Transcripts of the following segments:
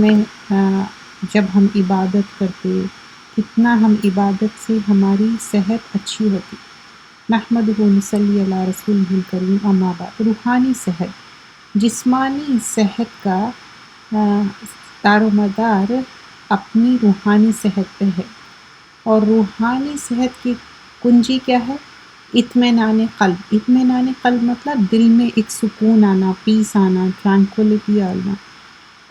میں جب ہم عبادت کرتے کتنا ہم عبادت سے ہماری صحت اچھی ہوتی. نحمدہ ونصلی علی رسولہ الکریم اما بعد. روحانی صحت، جسمانی صحت کا دار و مدار اپنی روحانی صحت پہ ہے، اور روحانی صحت کی کنجی کیا ہے؟ اطمینان قلب. اطمینان قلب مطلب دل میں ایک سکون آنا، پیس آنا، ٹرانکولیٹی آنا.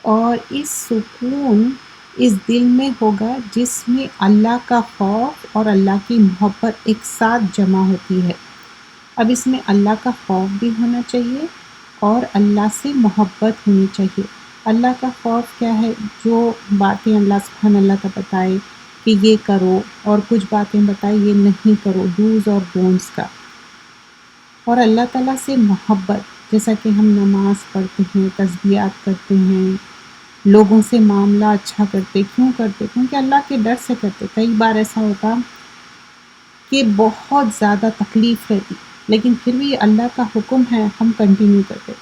اور اس سکون اس دل میں ہوگا جس میں اللہ کا خوف اور اللہ کی محبت ایک ساتھ جمع ہوتی ہے. اب اس میں اللہ کا خوف بھی ہونا چاہیے اور اللہ سے محبت ہونی چاہیے. اللہ کا خوف کیا ہے؟ جو باتیں اللہ سبحانہ اللہ کا بتائے کہ یہ کرو، اور کچھ باتیں بتائے یہ نہیں کرو، ڈوز اور ڈونٹس کا. اور اللہ تعالیٰ سے محبت، جیسا کہ ہم نماز پڑھتے ہیں، تسبیحات کرتے ہیں، لوگوں سے معاملہ اچھا کرتے. کیوں کرتے؟ کیونکہ اللہ کے ڈر سے کرتے. کئی بار ایسا ہوتا کہ بہت زیادہ تکلیف رہتی، لیکن پھر بھی اللہ کا حکم ہے، ہم کنٹینیو کرتے.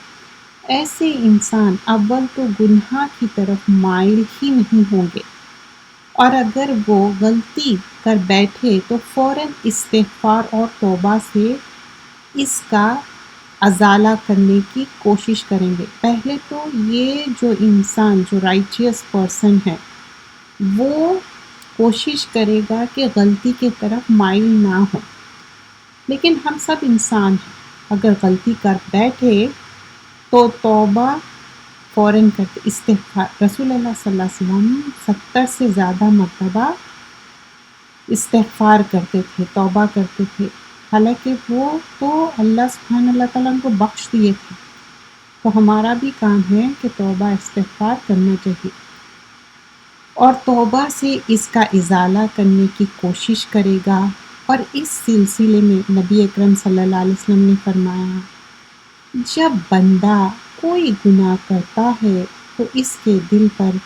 ایسے انسان اول تو گناہ کی طرف مائل ہی نہیں ہوں گے، اور اگر وہ غلطی کر بیٹھے تو فوراً استغفار اور توبہ سے اس کا ازالہ کرنے کی کوشش کریں گے. پہلے تو یہ جو انسان جو رائچیس پرسن ہے وہ کوشش کرے گا کہ غلطی کی طرف مائل نہ ہو. لیکن ہم سب انسان ہیں، اگر غلطی کر بیٹھے تو توبہ فوراً کرتے. استغفار، رسول اللہ صلی اللہ علیہ وسلم 70 سے زیادہ مرتبہ استغفار کرتے تھے، توبہ کرتے تھے، حالانکہ وہ تو اللہ سبحانہ اللہ تعالیٰ کو بخش دیے تھے. تو ہمارا بھی کام ہے کہ توبہ استغفار کرنا چاہیے، اور توبہ سے اس کا ازالہ کرنے کی کوشش کرے گا. اور اس سلسلے میں نبی اکرم صلی اللہ علیہ وسلم نے فرمایا، جب بندہ کوئی گناہ کرتا ہے تو اس کے دل پر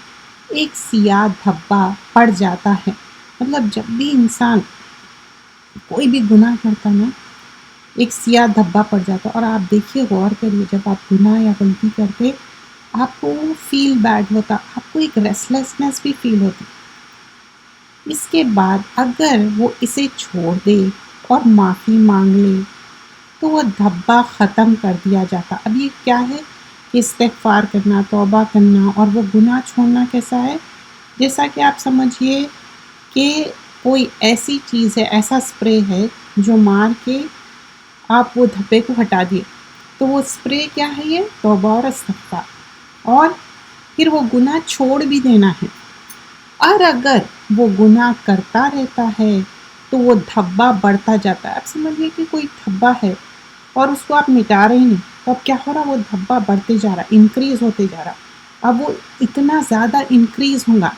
ایک سیاہ دھبا پڑ جاتا ہے. مطلب جب بھی انسان کوئی بھی گناہ کرتا نا، ایک سیاہ دھبا پڑ جاتا. اور آپ دیکھیے، غور کریے، جب آپ گناہ یا غلطی کرتے آپ کو فیل بیڈ ہوتا، آپ کو ایک ریسٹلیسنس بھی فیل ہوتی. اس کے بعد اگر وہ اسے چھوڑ دے اور معافی مانگ لے تو وہ دھبا ختم کر دیا جاتا. اب یہ کیا ہے کہ استغفار کرنا، توبہ کرنا اور وہ گناہ چھوڑنا کیسا ہے؟ جیسا کہ آپ سمجھیے کہ کوئی ایسی چیز ہے، ایسا سپرے ہے جو مار کے آپ وہ دھبے کو ہٹا دیے. تو وہ سپرے کیا ہے؟ یہ توبہ اور استغفار، اور پھر وہ گناہ چھوڑ بھی دینا ہے. اور اگر وہ گناہ کرتا رہتا ہے تو وہ دھبا بڑھتا جاتا ہے. اب سمجھیے کہ کوئی دھبا ہے اور اس کو آپ مٹا رہے نہیں، تو اب کیا ہو رہا؟ وہ دھبا بڑھتے جا رہا، انکریز ہوتے جا رہا. اب وہ اتنا زیادہ انکریز ہوگا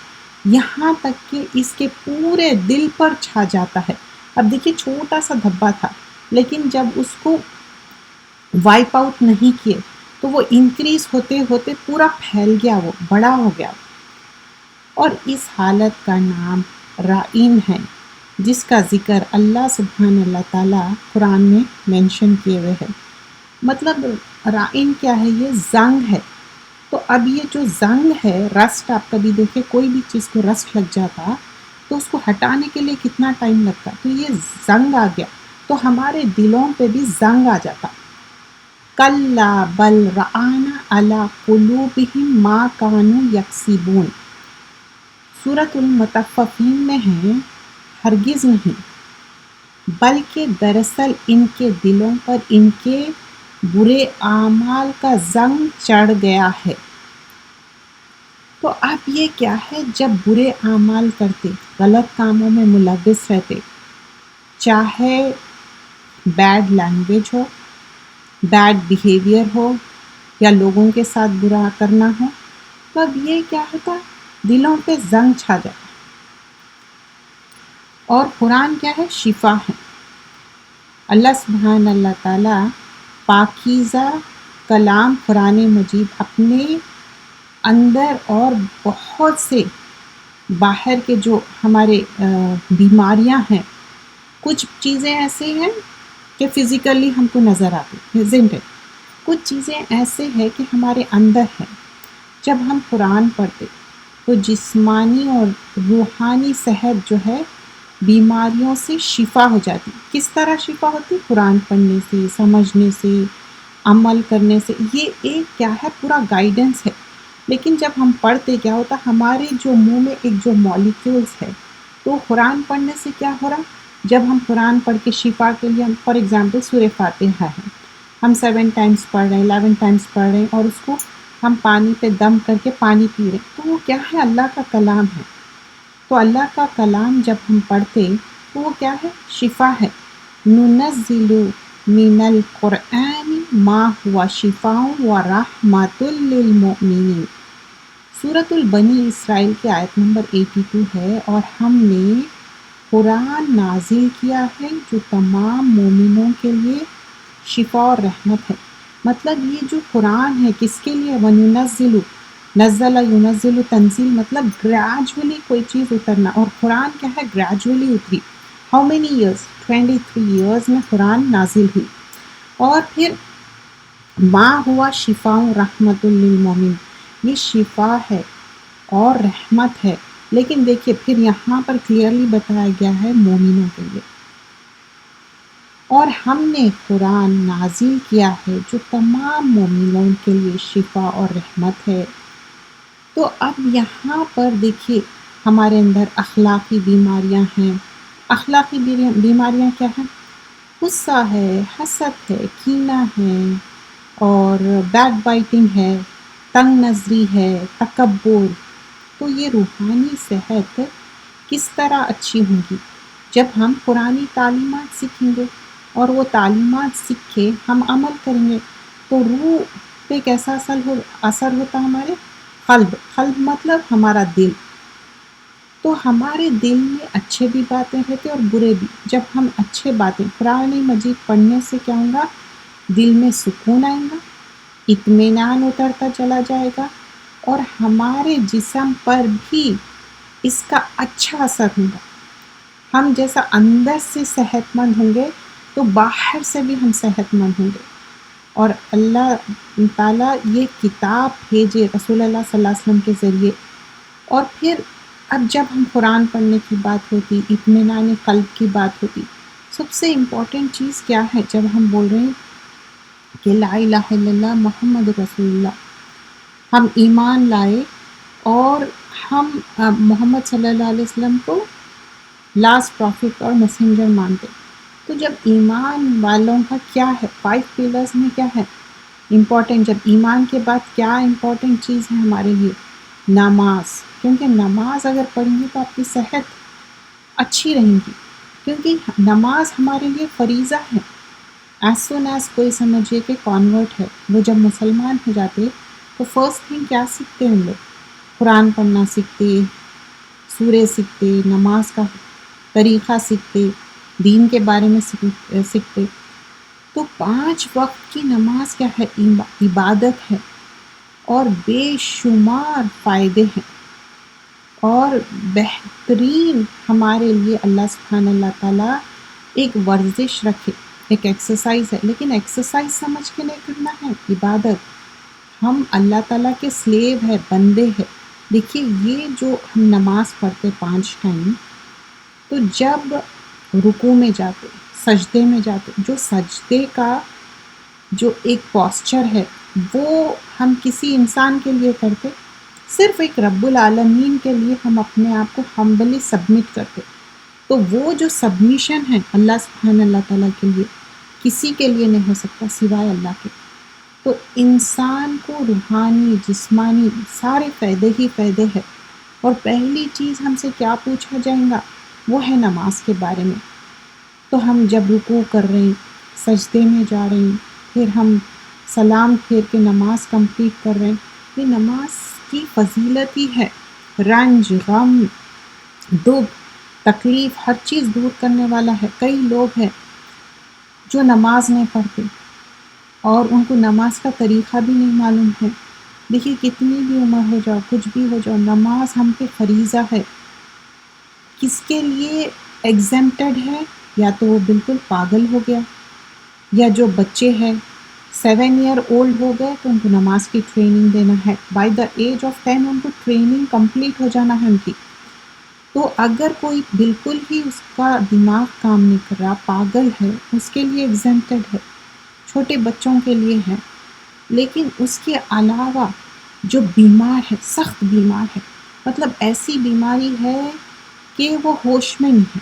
یہاں تک کہ اس کے پورے دل پر چھا جاتا ہے. اب دیکھیے، چھوٹا سا دھبا تھا، لیکن جب اس کو وائپ آؤٹ نہیں کیے تو وہ انکریز ہوتے ہوتے پورا پھیل گیا، وہ بڑا ہو گیا. اور اس حالت کا نام رائن ہے، جس کا ذکر اللہ سبحانہ اللہ تعالیٰ قرآن میں مینشن کیے ہوئے ہے. مطلب رائن کیا ہے؟ یہ زنگ ہے. تو اب یہ جو زنگ ہے، رسٹ، آپ کبھی دیکھیں کوئی بھی چیز کو رسٹ لگ جاتا تو اس کو ہٹانے کے لیے کتنا ٹائم لگتا. تو یہ زنگ آ گیا، تو ہمارے دلوں پہ بھی زنگ آ جاتا. کلا بل ران علی قلوبہم ما کانوا یکسبون. سورۃ المطففین میں ہے، ہرگز نہیں، بلکہ دراصل ان کے دلوں پر ان کے برے اعمال کا زنگ چڑھ گیا ہے. تو اب یہ کیا ہے؟ جب برے اعمال کرتے، غلط کاموں میں ملوث رہتے، چاہے بیڈ لینگویج ہو، بیڈ بیہیویئر ہو، یا لوگوں کے ساتھ برا کرنا ہو، تو اب یہ کیا ہوتا؟ دلوں پہ زنگ چھا جاتا. اور قرآن کیا ہے؟ شفا ہے. اللہ سبحانہ اللہ تعالیٰ پاکیزہ کلام قرآن مجید اپنے اندر اور بہت سے باہر کے جو ہمارے بیماریاں ہیں، کچھ چیزیں ایسے ہیں کہ فزیکلی ہم کو نظر آتی ہیں، کچھ چیزیں ایسے ہیں کہ ہمارے اندر ہیں. جب ہم قرآن پڑھتے تو جسمانی اور روحانی صحت جو ہے بیماریوں سے شفا ہو جاتی. کس طرح شفا ہوتی؟ قرآن پڑھنے سے، سمجھنے سے، عمل کرنے سے. یہ ایک کیا ہے، پورا گائیڈنس ہے. لیکن جب ہم پڑھتے کیا ہوتا، ہمارے جو منہ میں ایک جو مالیکیولز ہے، تو قرآن پڑھنے سے کیا ہو رہا، جب ہم قرآن پڑھ کے شفا کے لیے، فار ایگزامپل سورہ فاتحہ ہے، ہم 7 ٹائمز پڑھ رہے ہیں، 11 ٹائمز پڑھ رہے ہیں، اور اس کو ہم پانی پہ دم کر کے پانی پی رہے ہیں، تو وہ کیا ہے، اللہ کا کلام ہے. تو اللہ کا کلام جب ہم پڑھتے تو وہ کیا ہے، شفا ہے. ننزل من القرآن ما ہوا شفاء و رحمۃ للمؤمنین. سورۃ البنی اسرائیل کی آیت نمبر 82 ہے، اور ہم نے قرآن نازل کیا ہے جو تمام مومنوں کے لیے شفا اور رحمت ہے. مطلب یہ جو قرآن ہے کس کے لیے، وَنُنَزِّلُ، نزل ینزل تنزیل، مطلب گریجولی کوئی چیز اترنا. اور قرآن کیا ہے، گریجولی اتری. ہاؤ مینی ایئرس، 23 ایئرس میں قرآن نازل ہوئی. اور پھر ما ہوا شفاء رحمت للمومن، یہ شفا ہے اور رحمت ہے. لیکن دیکھیے پھر یہاں پر کلیئرلی بتایا گیا ہے مومنوں کے لیے. اور ہم نے قرآن نازل کیا ہے جو تمام مومنوں کے لیے شفا اور رحمت ہے. تو اب یہاں پر دیکھیے ہمارے اندر اخلاقی بیماریاں ہیں. اخلاقی بیماریاں کیا ہیں؟ غصہ ہے، حسد ہے، کینہ ہے، اور بیک بائٹنگ ہے، تنگ نظری ہے، تکبر. تو یہ روحانی صحت کس طرح اچھی ہوگی؟ جب ہم قرآنی تعلیمات سیکھیں گے، اور وہ تعلیمات سیکھ کے ہم عمل کریں گے، تو روح پہ کیسا اثر ہوتا ہمارے قلب مطلب ہمارا دل. تو ہمارے دل میں اچھے بھی باتیں رہتے اور برے بھی. جب ہم اچھے باتیں قرآن مجید پڑھنے سے کیا ہوگا، دل میں سکون آئے گا، اطمینان اترتا چلا جائے گا، اور ہمارے جسم پر بھی اس کا اچھا اثر ہوگا. ہم جیسا اندر سے صحت مند ہوں گے تو باہر سے بھی ہم صحت مند ہوں گے. اور اللہ تعالیٰ یہ کتاب بھیجے رسول اللہ صلی اللہ علیہ وسلم کے ذریعے. اور پھر اب جب ہم قرآن پڑھنے کی بات ہوتی، اطمینان قلب کی بات ہوتی، سب سے امپورٹنٹ چیز کیا ہے؟ جب ہم بول رہے ہیں کہ لا الہ الا اللہ محمد رسول اللہ، ہم ایمان لائے اور ہم محمد صلی اللہ علیہ وسلم کو لاسٹ پروفٹ اور میسنجر مانتے. تو جب ایمان والوں کا کیا ہے، 5 پلرز میں کیا ہے امپورٹنٹ؟ جب ایمان کے بعد کیا امپورٹنٹ چیز ہے ہمارے لیے؟ نماز. کیونکہ نماز اگر پڑھیں گے تو آپ کی صحت اچھی رہیں گی، کیونکہ نماز ہمارے لیے فریضہ ہے. ایز سون ایز کوئی سمجھے کہ کانورٹ ہے، وہ جب مسلمان ہو جاتے تو فرسٹ تھنگ کیا سیکھتے ہیں؟ ہم لوگ قرآن پڑھنا سیکھتے، سورے سیکھتے، نماز کا طریقہ سیکھتے، دین کے بارے میں سیکھتے. تو 5 وقت کی نماز کیا ہے؟ عبادت ہے، اور بے شمار فائدے ہیں، اور بہترین ہمارے لیے اللہ سبحانہ اللہ تعالیٰ ایک ورزش رکھے، ایک ایکسرسائز ہے. لیکن ایکسرسائز سمجھ کے نہیں کرنا ہے، عبادت. ہم اللہ تعالیٰ کے سلیو ہے، بندے ہیں. دیکھیے یہ جو ہم نماز پڑھتے 5 ٹائم، تو جب رکوع میں جاتے، سجدے میں جاتے، جو سجدے کا جو ایک پوسچر ہے وہ ہم کسی انسان کے لیے کرتے، صرف ایک رب العالمین کے لیے ہم اپنے آپ کو ہمبلی سبمٹ کرتے. تو وہ جو سبمیشن ہے اللہ سبحانہ اللہ تعالیٰ کے لیے، کسی کے لیے نہیں ہو سکتا سوائے اللہ کے. تو انسان کو روحانی، جسمانی سارے فائدے ہی فائدے ہیں. اور پہلی چیز ہم سے کیا پوچھا جائے گا، وہ ہے نماز کے بارے میں. تو ہم جب رکوع کر رہے ہیں، سجدے میں جا رہے ہیں، پھر ہم سلام پھیر کے نماز کمپلیٹ کر رہے ہیں، یہ نماز کی فضیلت ہی ہے. رنج، غم، دکھ، تکلیف، ہر چیز دور کرنے والا ہے. کئی لوگ ہیں جو نماز نہیں پڑھتے اور ان کو نماز کا طریقہ بھی نہیں معلوم ہے. دیکھیے کتنی بھی عمر ہو جاؤ، کچھ بھی ہو جاؤ، نماز ہم پہ فریضہ ہے. کس کے لیے ایگزمپٹڈ ہے؟ یا تو وہ بالکل پاگل ہو گیا، یا جو بچے ہیں 7 ایئر اولڈ ہو گئے تو ان کو نماز کی ٹریننگ دینا ہے. بائی دا ایج آف 10 ان کو ٹریننگ کمپلیٹ ہو جانا ہے ان کی. تو اگر کوئی بالکل ہی اس کا دماغ کام نہیں کر رہا، پاگل ہے، اس کے لیے ایگزمپٹڈ ہے، چھوٹے بچوں کے لیے ہے. لیکن اس کے علاوہ جو بیمار ہے، سخت بیمار ہے، مطلب ایسی بیماری ہے کہ وہ ہوش میں نہیں ہے،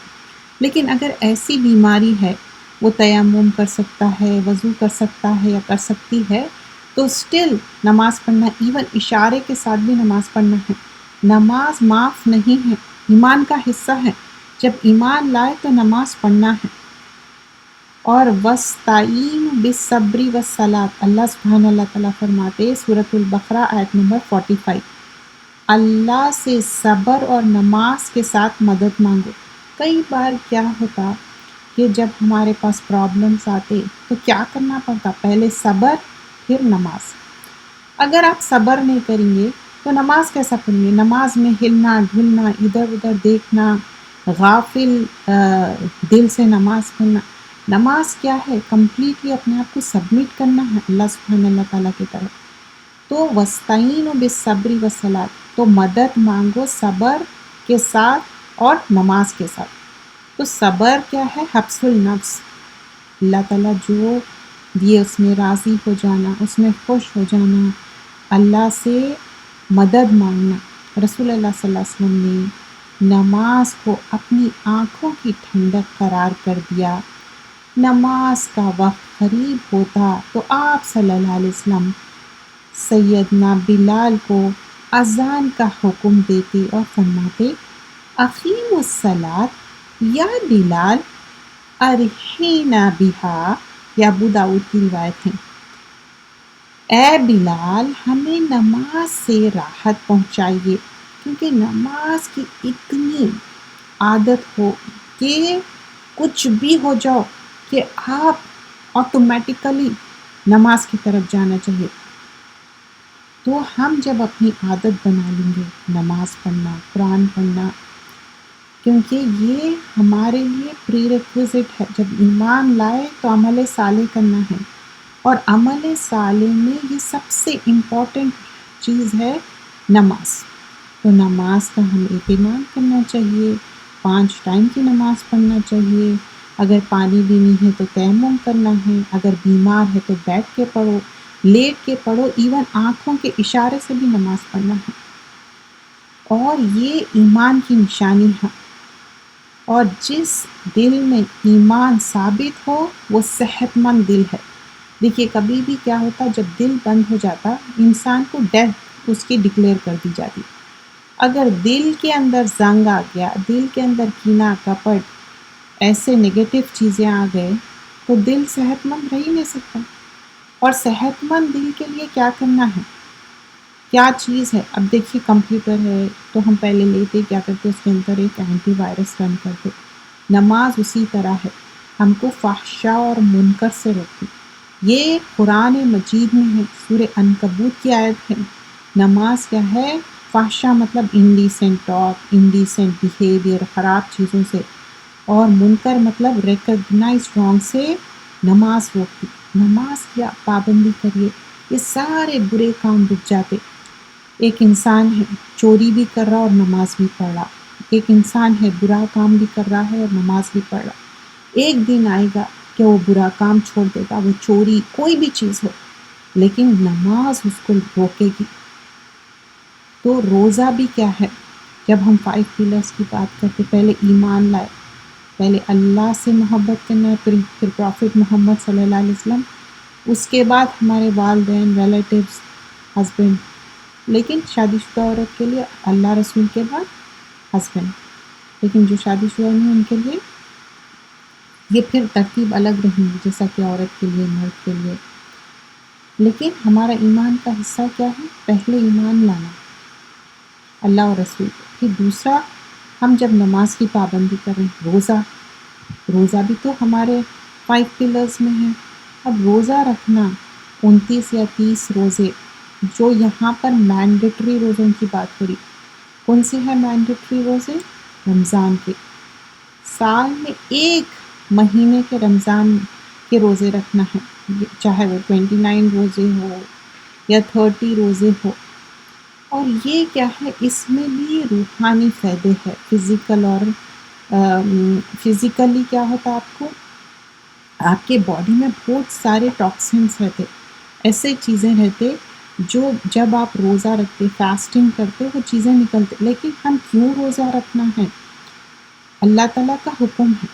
لیکن اگر ایسی بیماری ہے وہ تیمم کر سکتا ہے، وضو کر سکتا ہے یا کر سکتی ہے، تو اسٹل نماز پڑھنا، ایون اشارے کے ساتھ بھی نماز پڑھنا ہے. نماز معاف نہیں ہے، ایمان کا حصہ ہے. جب ایمان لائے تو نماز پڑھنا ہے. اور وَاسْتَعِینُوا بِالصَّبْرِ وَالصَّلَاةِ، اللہ سبحانہ اللہ تعالیٰ فرماتے سورۃ البقرہ آیت نمبر 45، اللہ سے صبر اور نماز کے ساتھ مدد مانگو. کئی بار کیا ہوتا کہ جب ہمارے پاس پرابلمس آتے تو کیا کرنا پڑتا؟ پہلے صبر پھر نماز. اگر آپ صبر نہیں کریں گے تو نماز کیسا پڑھیں گے؟ نماز میں ہلنا ڈھلنا، ادھر ادھر دیکھنا، غافل دل سے نماز پڑھنا. نماز کیا ہے؟ کمپلیٹلی اپنے آپ کو سبمٹ کرنا ہے اللہ سبحانہ اللہ تعالیٰ کی طرف. تو وَاسْتَعِینُوا بِالصَّبْرِ وَالصَّلَاةِ، تو مدد مانگو صبر کے ساتھ اور نماز کے ساتھ. تو صبر کیا ہے؟ حبس النفس، اللہ تعالیٰ جو دیے اس میں راضی ہو جانا، اس میں خوش ہو جانا، اللہ سے مدد مانگنا. رسول اللہ صلی اللہ علیہ وسلم نے نماز کو اپنی آنکھوں کی ٹھنڈک قرار کر دیا. نماز کا وقت قریب ہوتا تو آپ صلی اللہ علیہ وسلم سیدنا بلال کو اذان کا حکم دیتے اور فرماتے اقیموا الصلاۃ یا بلال ارحینا بہا، یا ابو داؤد کی روایت ہے، اے بلال ہمیں نماز سے راحت پہنچائیے. کیونکہ نماز کی اتنی عادت ہو کہ کچھ بھی ہو جاؤ کہ آپ آٹومیٹیکلی نماز کی طرف جانا چاہیے. تو ہم جب اپنی عادت بنا لیں گے نماز پڑھنا، قرآن پڑھنا، کیونکہ یہ ہمارے لیے پری ریکویزٹ ہے. جب ایمان لائے تو عمل صالح کرنا ہے، اور عمل صالح میں یہ سب سے امپورٹنٹ چیز ہے نماز. تو نماز کا ہم اہتمام کرنا چاہیے، 5 ٹائم کی نماز پڑھنا چاہیے. اگر پانی بھی نہیں ہے تو تیمم کرنا ہے، اگر بیمار ہے تو بیٹھ کے پڑھو، لیٹ کے پڑھو، ایون آنکھوں کے اشارے سے بھی نماز پڑھنا ہے. اور یہ ایمان کی نشانی ہے. اور جس دل میں ایمان ثابت ہو وہ صحت مند دل ہے. دیکھیے کبھی بھی کیا ہوتا، جب دل بند ہو جاتا انسان کو ڈیتھ اس کی ڈکلیئر کر دی جاتی. اگر دل کے اندر زنگ آ گیا، دل کے اندر کینہ کپٹ ایسے نگیٹو چیزیں آ گئے تو دل صحت مند رہ ہی نہیں سکتا. اور صحت مند دل کے لیے کیا کرنا ہے، کیا چیز ہے؟ اب دیکھیے کمپیوٹر ہے تو ہم پہلے لیتے کیا کرتے، اس کے اندر ایک اینٹی وائرس رن کرتے. نماز اسی طرح ہے، ہم کو فحشاء اور منکر سے روکتی. یہ قرآن مجید میں ہے، سورہ عنکبوت کی آیت ہے. نماز کیا ہے؟ فحشاء مطلب انڈیسنٹ ٹاک، انڈیسنٹ بیہیویئر، خراب چیزوں سے، اور منکر مطلب ریکگنائز رانگ سے نماز روکتی. نماز کی پابندی کریے، یہ سارے برے کام رک جاتے. ایک انسان ہے چوری بھی کر رہا اور نماز بھی پڑھ رہا، ایک انسان ہے برا کام بھی کر رہا ہے اور نماز بھی پڑھ رہا. ایک دن آئے گا کہ وہ برا کام چھوڑ دے گا، وہ چوری کوئی بھی چیز ہو، لیکن نماز اس کو روکے گی. تو روزہ بھی کیا ہے؟ جب ہم 5 پلرز کی بات کرتے، پہلے ایمان لائے، پہلے اللہ سے محبت کرنا ہے، پھر پروفٹ محمد صلی اللہ علیہ وسلم، اس کے بعد ہمارے والدین، ریلیٹیوز، ہسبینڈ. لیکن شادی شدہ عورت کے لیے اللہ رسول کے بعد ہسبینڈ، لیکن جو شادی شدہ نہیں ان کے لیے یہ پھر ترتیب الگ رہیں گی، جیسا کہ عورت کے لیے، مرد کے لیے. لیکن ہمارا ایمان کا حصہ کیا ہے؟ پہلے ایمان لانا اللہ اور رسول کو. پھر دوسرا، ہم جب نماز کی پابندی کریں، روزہ بھی تو ہمارے 5 پلرز میں ہے. اب روزہ رکھنا 29 یا 30 روزے، جو یہاں پر مینڈیٹری روزوں کی بات ہو رہی. کون سے ہیں مینڈیٹری روزے؟ رمضان کے. سال میں ایک مہینے کے رمضان کے روزے رکھنا ہے. چاہے وہ 29 روزے ہو یا 30 روزے ہو. اور یہ کیا ہے، اس میں بھی روحانی فائدے ہے. فزیکل اور فزیکلی کیا ہوتا ہے، آپ کو آپ کے باڈی میں بہت سارے ٹاکسنس رہتے، ایسے چیزیں رہتے جو جب آپ روزہ رکھتے، فاسٹنگ کرتے، وہ چیزیں نکلتے. لیکن ہم کیوں روزہ رکھنا ہے؟ اللہ تعالیٰ کا حکم ہے.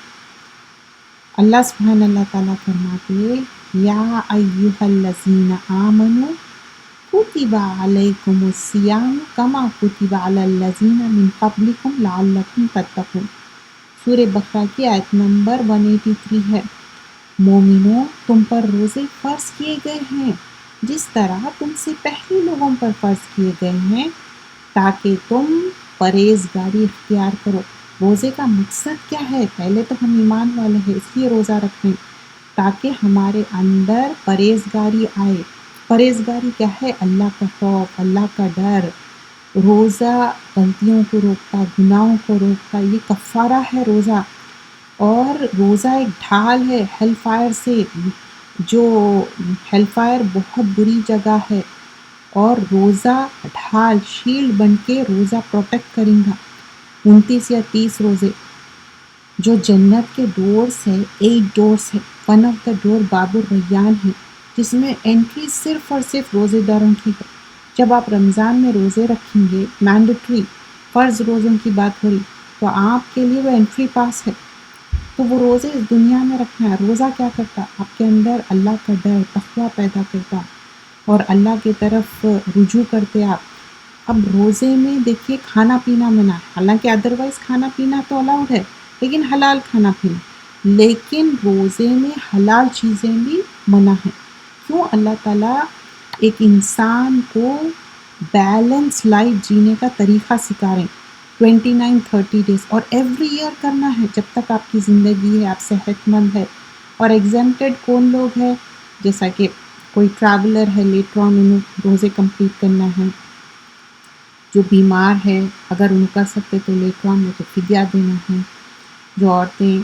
اللہ تعالیٰ فرماتے، یا ایھا الذین آمنوا کتب علیکم الصیام کما کتب علی الذین من قبلکم لعلکم تتقون. سورہ بقرہ کی آیت نمبر 183 ہے. مومنوں، تم پر روزے فرض کیے گئے ہیں جس طرح تم سے پہلے لوگوں پر فرض کیے گئے ہیں، تاکہ تم پرہیزگاری اختیار کرو. روزے کا مقصد کیا ہے؟ پہلے تو ہم ایمان والے ہیں اس لیے روزہ رکھیں، تاکہ ہمارے اندر پرہیزگاری آئے. پرہیزگاری کیا ہے؟ اللہ کا خوف، اللہ کا ڈر. روزہ غلطیوں کو روکتا، گناہوں کو روکتا، یہ کفارہ ہے روزہ. اور روزہ ایک ڈھال ہے ہیل فائر سے، جو ہیل فائر بہت بری جگہ ہے، اور روزہ ڈھال شیلڈ بن کے روزہ پروٹیکٹ کریں گا. 29 یا 30 روزے جو جنت کے ڈورس ہے، 8 ڈورس ہے. ون آف دا ڈور باب الریان ہے، جس میں انٹری صرف اور صرف روزے داروں کی ہے. جب آپ رمضان میں روزے رکھیں گے، مینڈیٹری فرض روزوں کی بات ہو رہی، تو آپ کے لیے وہ انٹری پاس ہے. تو وہ روزے اس دنیا میں رکھنا ہے. روزہ کیا کرتا؟ آپ کے اندر اللہ کا ڈر، تقویٰ پیدا کرتا، اور اللہ کی طرف رجوع کرتے آپ. اب روزے میں دیکھیے کھانا پینا منع ہے، حالانکہ ادروائز کھانا پینا تو الاؤڈ ہے، لیکن حلال کھانا پینا. لیکن روزے میں حلال چیزیں بھی منع ہیں. کیوں؟ اللہ تعالیٰ ایک انسان کو بیلنس لائف جینے کا طریقہ سکھا رہے ہیں. 29-30 ڈیز، اور ایوری ایئر کرنا ہے جب تک آپ کی زندگی ہے، آپ صحت مند ہے. اور ایگزمپٹڈ کون لوگ ہیں؟ جیسا کہ کوئی ٹریولر ہے، لیٹر آن انہوں روزے کمپلیٹ کرنا ہے. جو بیمار ہے، اگر ان کر سکتے تو لیٹر آن میں تو فدیہ دینا ہے. جو عورتیں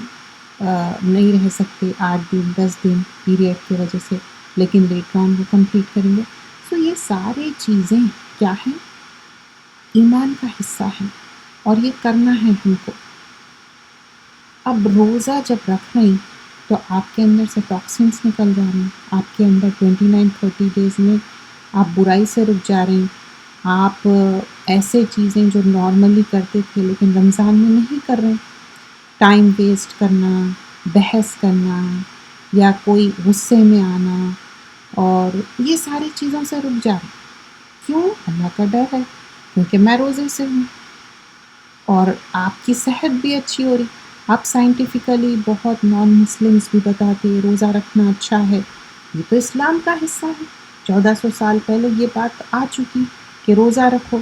نہیں رہ سکتے 8 دن 10 دن پیریڈ کی وجہ سے، لیکن لیٹر آن وہ کمپلیٹ کریں گے. سو یہ ساری چیزیں کیا ہیں؟ ایمان کا حصہ ہے، اور یہ کرنا ہے ہم کو. اب روزہ جب رکھ رہے ہیں تو آپ کے اندر سے ٹاکسنس نکل جا رہے ہیں. آپ کے اندر 29-30 ڈیز میں آپ برائی سے رک جا رہے ہیں. آپ ایسے چیزیں جو نارملی کرتے تھے لیکن رمضان میں نہیں کر رہے ہیں. ٹائم ویسٹ کرنا، بحث کرنا، یا کوئی غصے میں آنا، اور یہ ساری چیزوں سے رک جا رہے ہیں. کیوں؟ اللہ کا ڈر ہے، کیونکہ میں روزے سے ہوں، اور آپ کی صحت بھی اچھی ہو رہی. آپ سائنٹیفکلی بہت نان مسلمس بھی بتاتے روزہ رکھنا اچھا ہے. یہ تو اسلام کا حصہ ہے. 1400 سال پہلے یہ بات آ چکی کہ روزہ رکھو.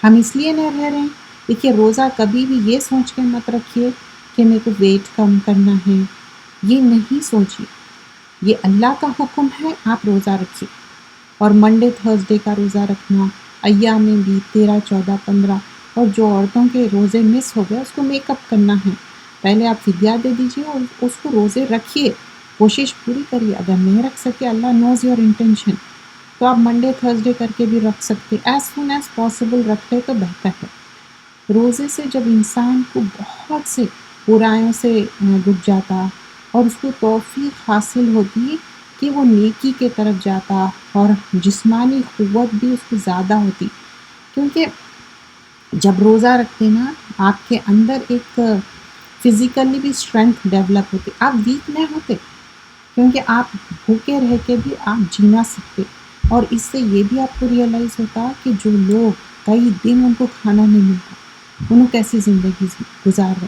ہم اس لیے نہ رہ رہے ہیں. دیکھیے روزہ کبھی بھی یہ سوچ کے مت رکھیے کہ میرے کو ویٹ کم کرنا ہے، یہ نہیں سوچیے. یہ اللہ کا حکم ہے، آپ روزہ رکھیے. اور منڈے تھرسڈے کا روزہ رکھنا، ایام میں بھی 13 14 15. اور جو عورتوں کے روزے مس ہو گئے اس کو میک اپ کرنا ہے. پہلے آپ فدیہ دے دیجیے اور اس کو روزے رکھیے، کوشش پوری کریے. اگر نہیں رکھ سکے، اللہ نوز یور انٹینشن، تو آپ منڈے تھرسڈے کر کے بھی رکھ سکتے. ایز سون ایز پاسبل رکھے تو بہتر ہے. روزے سے جب انسان کو بہت سے برائیوں سے رک جاتا، اور اس کو توفیق حاصل ہوتی کہ وہ نیکی کے طرف جاتا، اور جسمانی قوت بھی اس کو زیادہ ہوتی. کیونکہ جب روزہ رکھتے نا، آپ کے اندر ایک فزیکلی بھی اسٹرینتھ ڈیولپ ہوتی. آپ ویک نہیں ہوتے، کیونکہ آپ بھوکے رہ کے بھی آپ جینا سکتے. اور اس سے یہ بھی آپ کو ریئلائز ہوتا کہ جو لوگ کئی دن ان کو کھانا نہیں ملتا، انہوں کیسی زندگی گزار رہے.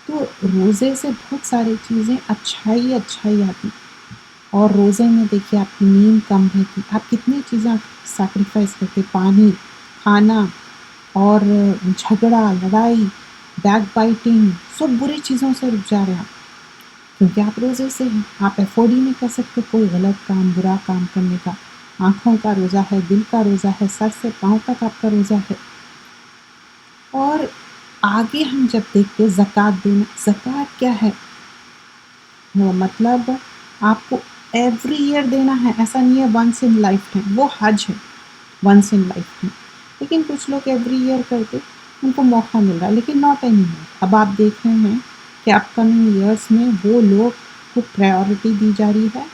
تو روزے سے بہت ساری چیزیں اچھائی آتی. اور روزے میں دیکھیے آپ کی نیند کم رہتی. آپ کتنی چیزیں سیکریفائس کرتے، پانی، کھانا، اور جھگڑا، لڑائی، بیک بائٹنگ، سب بری چیزوں سے رک جا رہے ہیں آپ، کیونکہ آپ روزے سے ہیں. آپ افورڈ ہی نہیں کر سکتے کوئی غلط کام، برا کام کرنے کا. آنکھوں کا روزہ ہے، دل کا روزہ ہے، سر سے پاؤں تک آپ کا روزہ ہے. اور آگے ہم جب دیکھتے زکوٰۃ دینا، زکوٰۃ کیا ہے؟ وہ مطلب آپ کو ایوری ایئر دینا ہے، ایسا نہیں ہے ونس ان لائف ٹائم، وہ حج ہے ونس ان لائف ٹائم. لیکن کچھ لوگ ایوری ایئر کرتے، ان کو موقع مل رہا ہے، لیکن ناٹ اینی مور. اب آپ دیکھ رہے ہیں کہ اپ کمنگ ایئرس میں وہ لوگ کو پرائیورٹی دی جا رہی ہے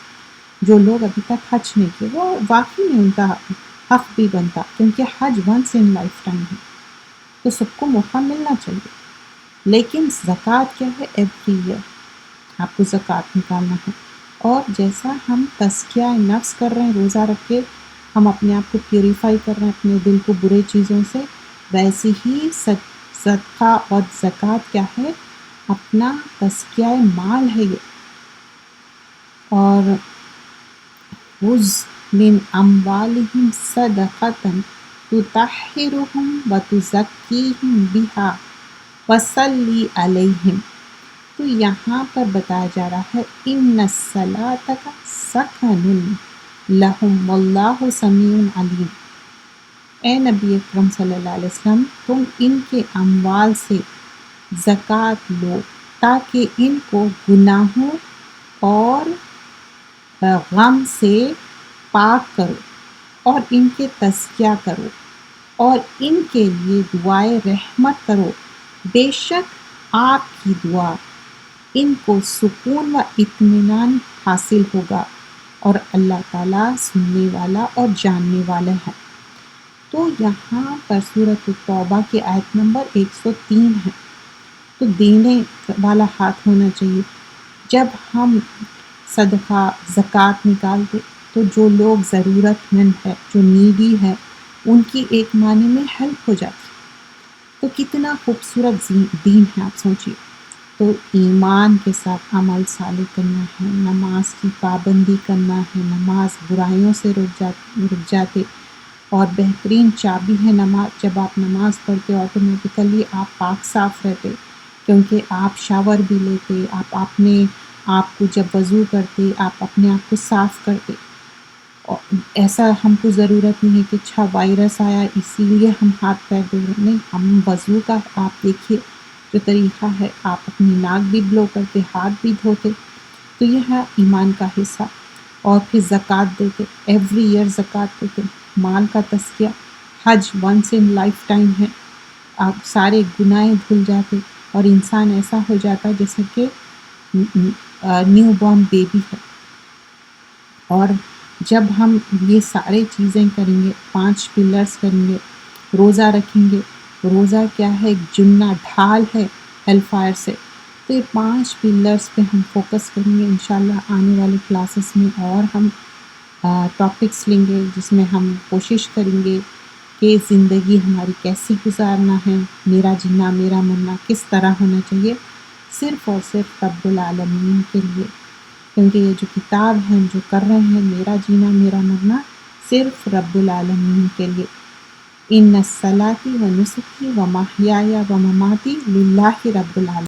جو لوگ ابھی تک حج نہیں کیے. وہ واقعی میں ان کا حق بھی بنتا، کیونکہ حج ونس ان لائف ٹائم ہے، تو سب کو موقع ملنا چاہیے. لیکن زکوٰۃ کیا ہے؟ ایوری ایئر آپ کو زکوٰۃ نکالنا ہے. اور جیسا ہم تزکیہ نفس کر رہے ہیں روزہ رکھ کے، ہم اپنے آپ کو پیوریفائی کر رہے ہیں اپنے دل کو برے چیزوں سے، ویسے ہی صدقہ اور زکوٰۃ کیا ہے؟ اپنا تزکیہ مال ہے یہ. اور خذ من اموالہم صدقۃ تطہرہم وتزکیہم بہا وصلی علیہم. تو یہاں پر بتایا جا رہا ہے ان الصلاۃ کا سکن لہم واللہ سمیع علیم. اے نبی اکرم صلی اللہ علیہ وسلم، تم ان کے اموال سے زکوٰۃ لو تاکہ ان کو گناہوں اور غم سے پاک کرو اور ان کے تزکیہ کرو اور ان کے لیے دعائے رحمت کرو. بے شک آپ کی دعا ان کو سکون و اطمینان حاصل ہوگا اور اللہ تعالیٰ سننے والا اور جاننے والا ہے. تو یہاں پر سورۃ التوبہ کی آیت نمبر 103 ہے. تو دینے والا ہاتھ ہونا چاہیے. جب ہم صدقہ زکوٰۃ نکالتے تو جو لوگ ضرورت مند ہے، جو نیڈی ہے، ان کی ایک معنی میں ہیلپ ہو جاتی. تو کتنا خوبصورت دین ہے، آپ سوچیے. تو ایمان کے ساتھ عمل صالح کرنا ہے، نماز کی پابندی کرنا ہے، نماز برائیوں سے رک جاتے. اور بہترین چابی ہے نماز. جب آپ نماز پڑھتے آٹومیٹیکلی آپ پاک صاف رہتے، کیونکہ آپ شاور بھی لیتے، آپ اپنے آپ کو جب وضو کرتے آپ اپنے آپ کو صاف کرتے. ایسا ہم کو ضرورت نہیں ہے کہ اچھا وائرس آیا اسی لیے ہم ہاتھ پیر دھو رہے، نہیں. ہم وضو کا آپ دیکھیے جو طریقہ ہے، آپ اپنی ناک بھی بلو کرتے، ہاتھ بھی دھوتے. تو یہ ہے ایمان کا حصہ. اور پھر زکوٰۃ دیتے، ایوری ایئر زکوٰۃ دیتے. مال کا تزکیہ، حج ونس ان لائف ٹائم ہے. آپ سارے گناہ دھل جاتے اور انسان ایسا ہو جاتا جیسا کہ نیو بورن بیبی ہے. اور جب ہم یہ سارے چیزیں کریں گے، 5 پلرز کریں گے، روزہ رکھیں گے. روزہ کیا ہے؟ ایک جنہ ڈھال ہے ہیل فائر سے. تو یہ 5 پلرز پہ ہم فوکس کریں گے انشاءاللہ آنے والے کلاسز میں. اور ہم ٹاپکس لیں گے جس میں ہم کوشش کریں گے کہ زندگی ہماری کیسی گزارنا ہے، میرا جینا میرا مرنا کس طرح ہونا چاہیے، صرف اور صرف رب العالمین کے لیے. کیونکہ یہ جو کتاب ہے ہم جو کر رہے ہیں، میرا جینا میرا مرنا صرف رب العالمین کے لیے. ان صلاتی و نسکی و محیای و مماتی للہ رب العالمین.